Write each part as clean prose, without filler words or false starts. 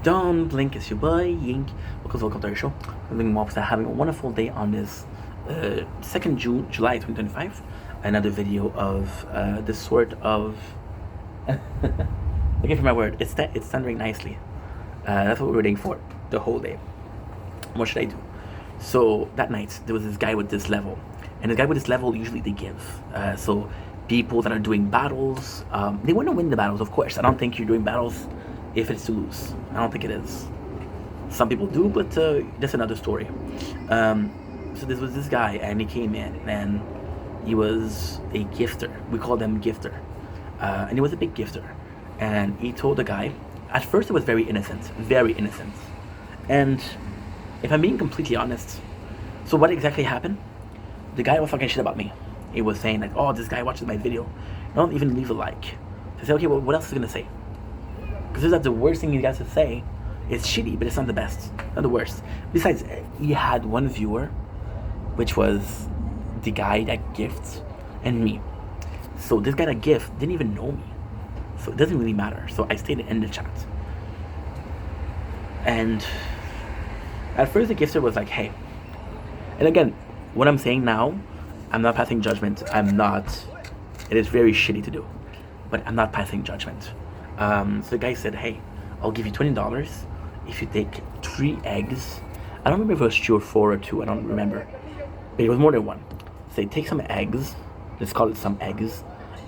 Don't blink, it's your boy Yink. Welcome to our show. I'm doing mobs having a wonderful day on this 2nd July 2025. Another video of this sort of. Looking for my word. It's thundering nicely. That's what we're waiting for the whole day. What should I do? So that night there was this guy with this level, and the guy with this level usually they give. So people that are doing battles, they want to win the battles, of course. I don't think you're doing battles if it's to lose. I don't think it is. Some people do, but that's another story. So this was this guy, and he came in, and he was a gifter. We call them gifter, and he was a big gifter. And he told the guy, at first it was very innocent, and if I'm being completely honest, so what exactly happened? The guy was talking shit about me. He was saying like, oh, this guy watches my video, don't even leave a like. So I said, okay, well, what else is he gonna say? Because that's the worst thing he has to say. It's shitty, but it's not the best, not the worst. Besides, he had one viewer, which was the guy that gifts, and me. So this guy that gift didn't even know me, so it doesn't really matter. So I stayed in the chat, and at first the gifter was like, hey, and again, what I'm saying now, I'm not passing judgment. I'm not. It is very shitty to do, but I'm not passing judgment. So the guy said, hey, I'll give you $20 if you take 3 eggs. I don't remember if it was 2 or 4 or 2. I don't remember, but it was more than one. Say, take some eggs. Let's call it some eggs,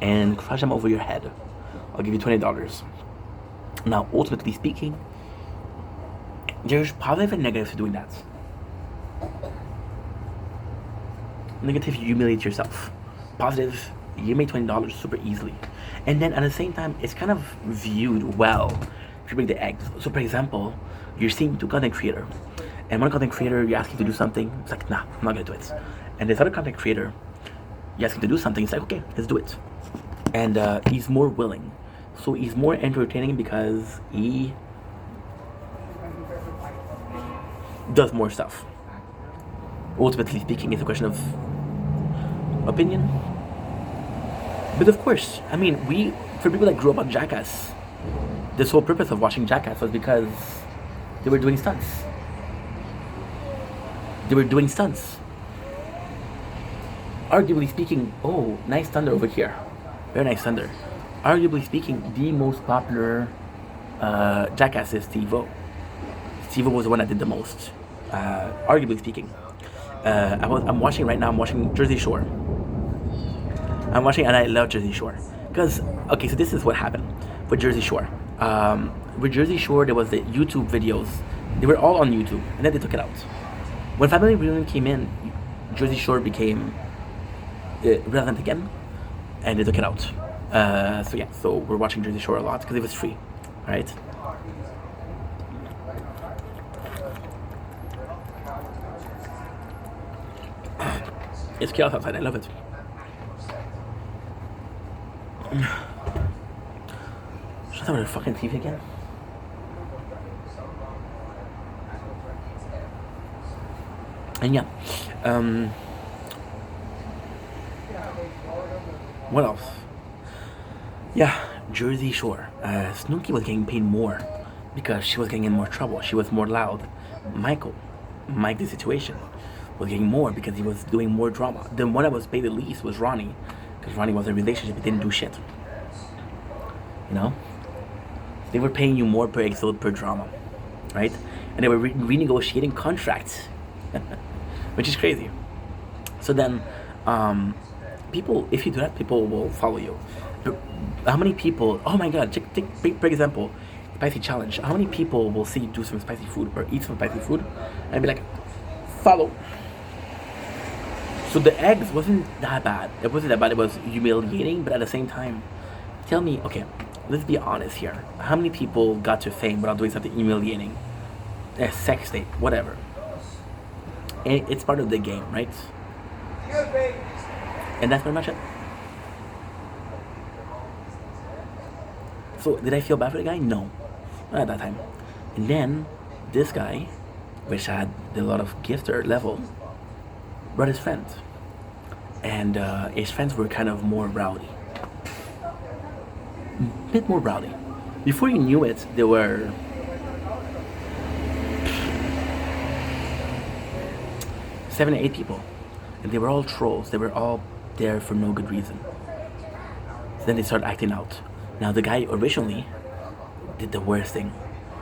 and crush them over your head. I'll give you $20. Now, ultimately speaking, there's positive and negative to doing that. Negative, you humiliate yourself. Positive, you make $20 super easily. And then at the same time, it's kind of viewed well if you bring the eggs. So for example, you're seeing 2 content creator, and one content creator, you ask him to do something, it's like, nah, I'm not gonna do it. And this other content creator, you ask him to do something, it's like, okay, let's do it. And he's more willing. So he's more entertaining because he does more stuff. Ultimately speaking, it's a question of opinion. But of course, I mean, for people that grew up on Jackass, this whole purpose of watching Jackass was because they were doing stunts. Arguably speaking, oh, nice thunder over here. Very nice thunder. Arguably speaking, the most popular Jackass is Steve-O. Steve-O was the one that did the most. Arguably speaking. I'm watching right now, I'm watching Jersey Shore. And I love Jersey Shore. Because, okay, so this is what happened with Jersey Shore. With Jersey Shore, there was the YouTube videos. They were all on YouTube, and then they took it out. When Family Reunion came in, Jersey Shore became relevant again, and they took it out. So yeah, so we're watching Jersey Shore a lot because it was free, right? It's chaos outside, I love it. Shut up with her fucking teeth again. And yeah, what else? Yeah, Jersey Shore. Snooki was getting paid more because she was getting in more trouble. She was more loud. Mike, the situation, was getting more because he was doing more drama. The one that was paid the least was Ronnie, because Ronnie was in a relationship, he didn't do shit. You know? They were paying you more per episode, per drama, right? And they were renegotiating contracts, which is crazy. So then, people, if you do that, people will follow you. How many people, oh my god, take for example, spicy challenge. How many people will see you do some spicy food or eat some spicy food and be like, follow? So the eggs wasn't that bad. It wasn't that bad. It was humiliating, but at the same time, tell me, okay, let's be honest here. How many people got to fame without doing something humiliating? A sex tape, whatever. And it's part of the game, right? And that's pretty much it. So did I feel bad for the guy? No, not at that time. And then this guy, which had a lot of gifter level, brought his friends, and his friends were kind of more rowdy, a bit more rowdy. Before you knew it, they were 7 or 8 people. And they were all trolls. They were all there for no good reason. So then they started acting out. Now the guy originally did the worst thing.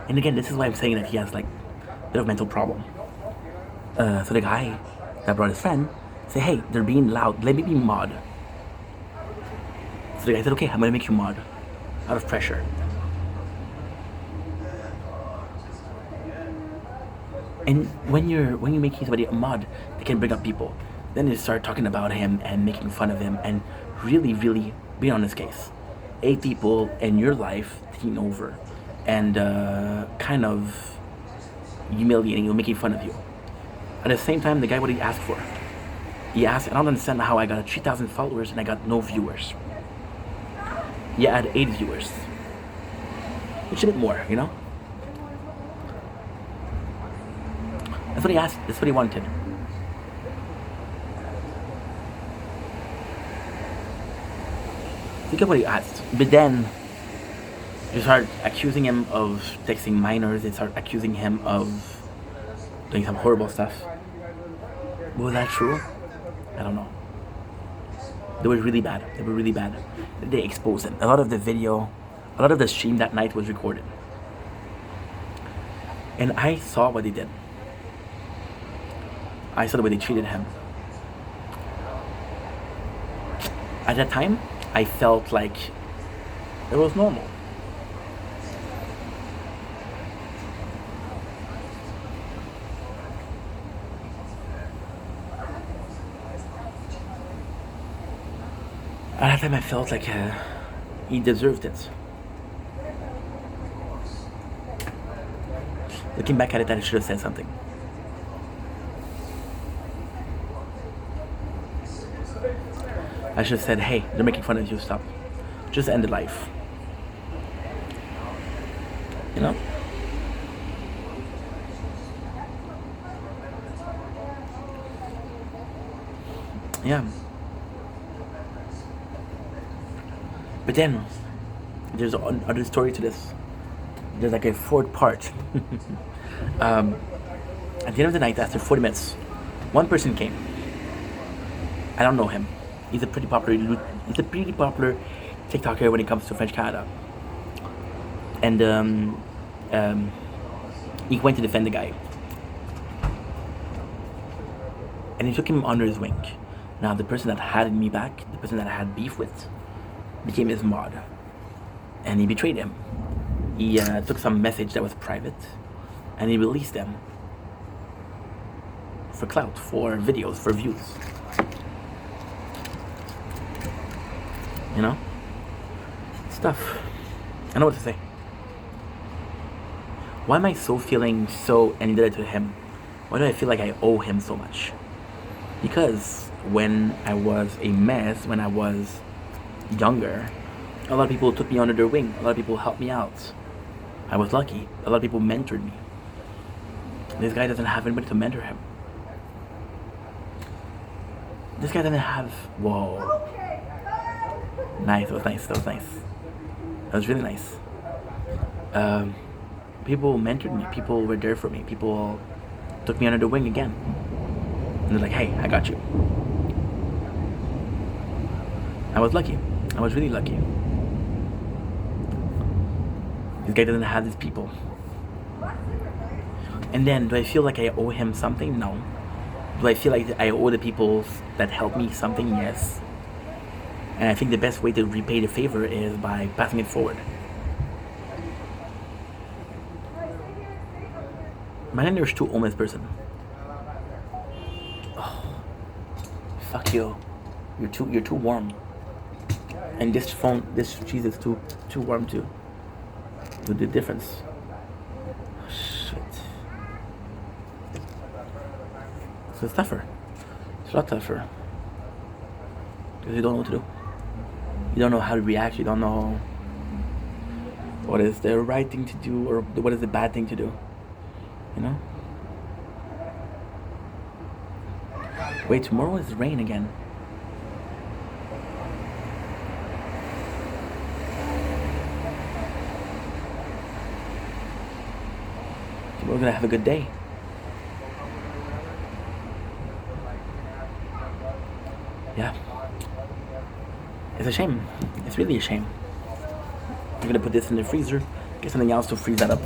And again, this is why I'm saying that he has like a bit of mental problem. So the guy that brought his friend said, hey, they're being loud. Let me be mod. So the guy said, okay, I'm gonna make you mod. Out of pressure. And when you're making somebody a mod, they can bring up people. Then they start talking about him and making fun of him and really, really being on his case. 8 people in your life taking over and kind of humiliating you, making fun of you. At the same time, the guy, what he asked for? He asked, I don't understand how I got 3,000 followers and I got no viewers. Yeah, I had 8 viewers. Which is a bit more, you know? That's what he asked. That's what he wanted. Think of what he asked. But then, you start accusing him of texting minors. They start accusing him of doing some horrible stuff. Was that true? I don't know. They were really bad. They were really bad. They exposed him. A lot of the stream that night was recorded. And I saw what they did. I saw the way they treated him. At that time, I felt like it was normal. At that time, I felt like he deserved it. Looking back at it, I should have said something. I should have said, hey, they're making fun of you, stop. Just end the life. You know? Yeah. But then, there's another story to this. There's like a 4th part. At the end of the night, after 40 minutes, one person came. I don't know him. He's a pretty popular TikToker when it comes to French Canada. And he went to defend the guy. And he took him under his wing. Now the person that had me back, the person that I had beef with, became his mod. And he betrayed him. He took some message that was private and he released them for clout, for videos, for views. You know? Stuff. I know what to say. Why am I feeling so indebted to him? Why do I feel like I owe him so much? Because when I was a mess, when I was younger, a lot of people took me under their wing. A lot of people helped me out. I was lucky. A lot of people mentored me. This guy doesn't have anybody to mentor him. This guy doesn't have... Whoa. Nice, that was nice, that was nice. That was really nice. People mentored me. People were there for me. People took me under the wing again. And they're like, hey, I got you. I was lucky. I was really lucky. This guy doesn't have these people. And then, do I feel like I owe him something? No. Do I feel like I owe the people that helped me something? Yes. And I think the best way to repay the favor is by passing it forward. Imagine there's 2 homeless person. Oh, fuck you. You're too warm. And this cheese is too warm too. With the difference. Oh, shit. So it's tougher. It's a lot tougher. Because you don't know what to do. You don't know how to react. You don't know what is the right thing to do or what is the bad thing to do. You know? Wait, tomorrow is rain again. We're gonna have a good day. Yeah. It's a shame. It's really a shame. I'm gonna put this in the freezer, get something else to freeze that up.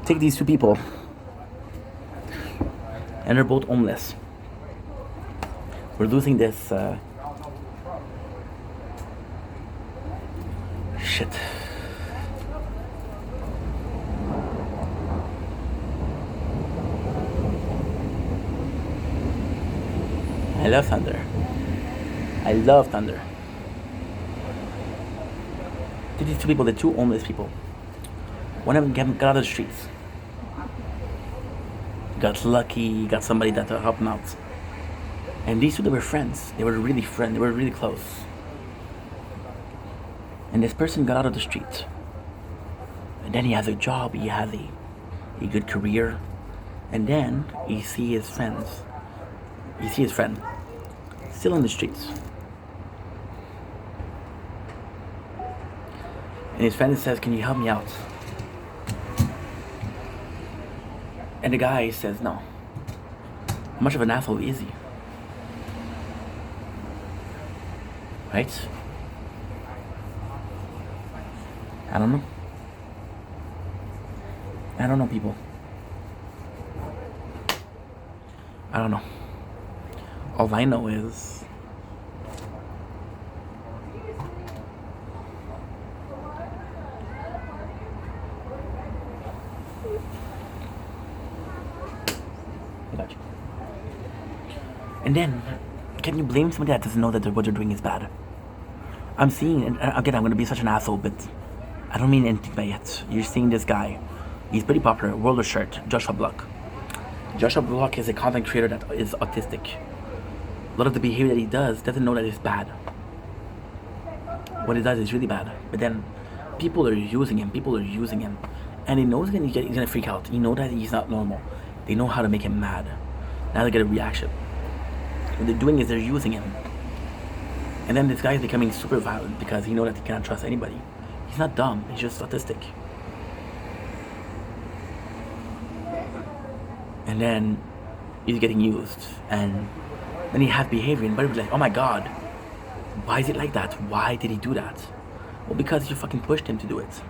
Take these two people, and they're both homeless. We're losing this shit. I love thunder. I love thunder. To these two people, the two homeless people. One of them got out of the streets. Got lucky, got somebody that helped him out. And these two, they were friends. They were really friends. They were really close. And this person got out of the street. And then he has a job. He has a good career. And then you see his friends. You see his friend still in the streets. And his friend says, "Can you help me out?" And the guy says, "No. How much of an asshole is he?" Right? I don't know. I don't know, people. I don't know. All I know is I got you. And then, can you blame somebody that doesn't know that what they're doing is bad? I'm seeing, and again, I'm going to be such an asshole, but I don't mean anything by it. You're seeing this guy. He's pretty popular. World of Shirt, Joshua Block. Joshua Block is a content creator that is autistic. A lot of the behavior that he doesn't know that it's bad. What he does is really bad. But then people are using him. And he knows he's going to freak out. He knows that he's not normal. They know how to make him mad. Now they get a reaction. What they're doing is they're using him. And then this guy is becoming super violent because he knows that he cannot trust anybody. He's not dumb. He's just autistic. And then he's getting used. And then he has behavior, and everybody's like, "Oh my God, why is it like that? Why did he do that?" Well, because you fucking pushed him to do it.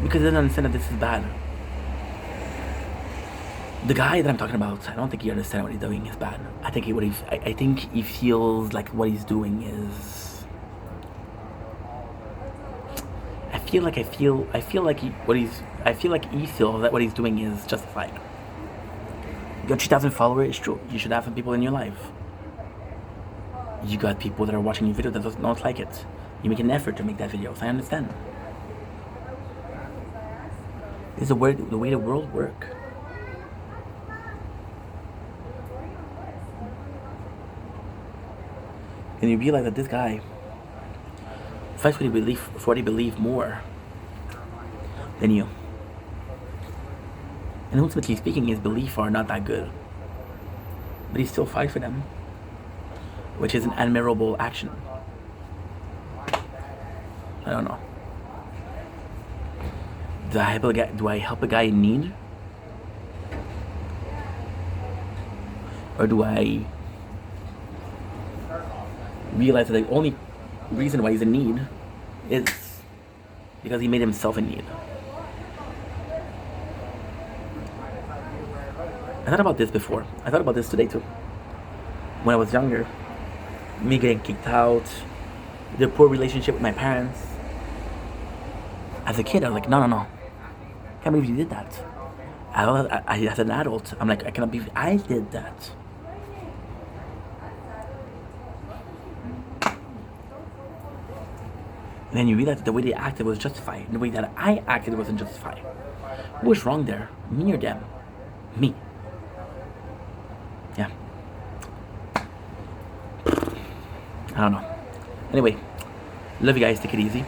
Because he doesn't understand that this is bad. The guy that I'm talking about, I don't think he understands what he's doing is bad. I think he feels like what he's doing is. I feel like he feels that what he's doing is justified. You got 3,000 followers, it's true. You should have some people in your life. You got people that are watching your video that don't like it. You make an effort to make that video, so I understand. This is the way the world works. And you realize that this guy fights for what he believes more than you. And ultimately speaking, his beliefs are not that good. But he still fights for them, which is an admirable action. I don't know. Do I help a guy in need? Or do I realize that the only reason why he's in need is because he made himself in need? I thought about this before. I thought about this today too. When I was younger, me getting kicked out, the poor relationship with my parents. As a kid, I was like, no. Can't believe you did that. As an adult, I'm like, I cannot believe I did that. And then you realize that the way they acted was justified. And the way that I acted wasn't justified. Who was wrong there? Me or them? Me. Yeah. I don't know. Anyway, love you guys. Take it easy.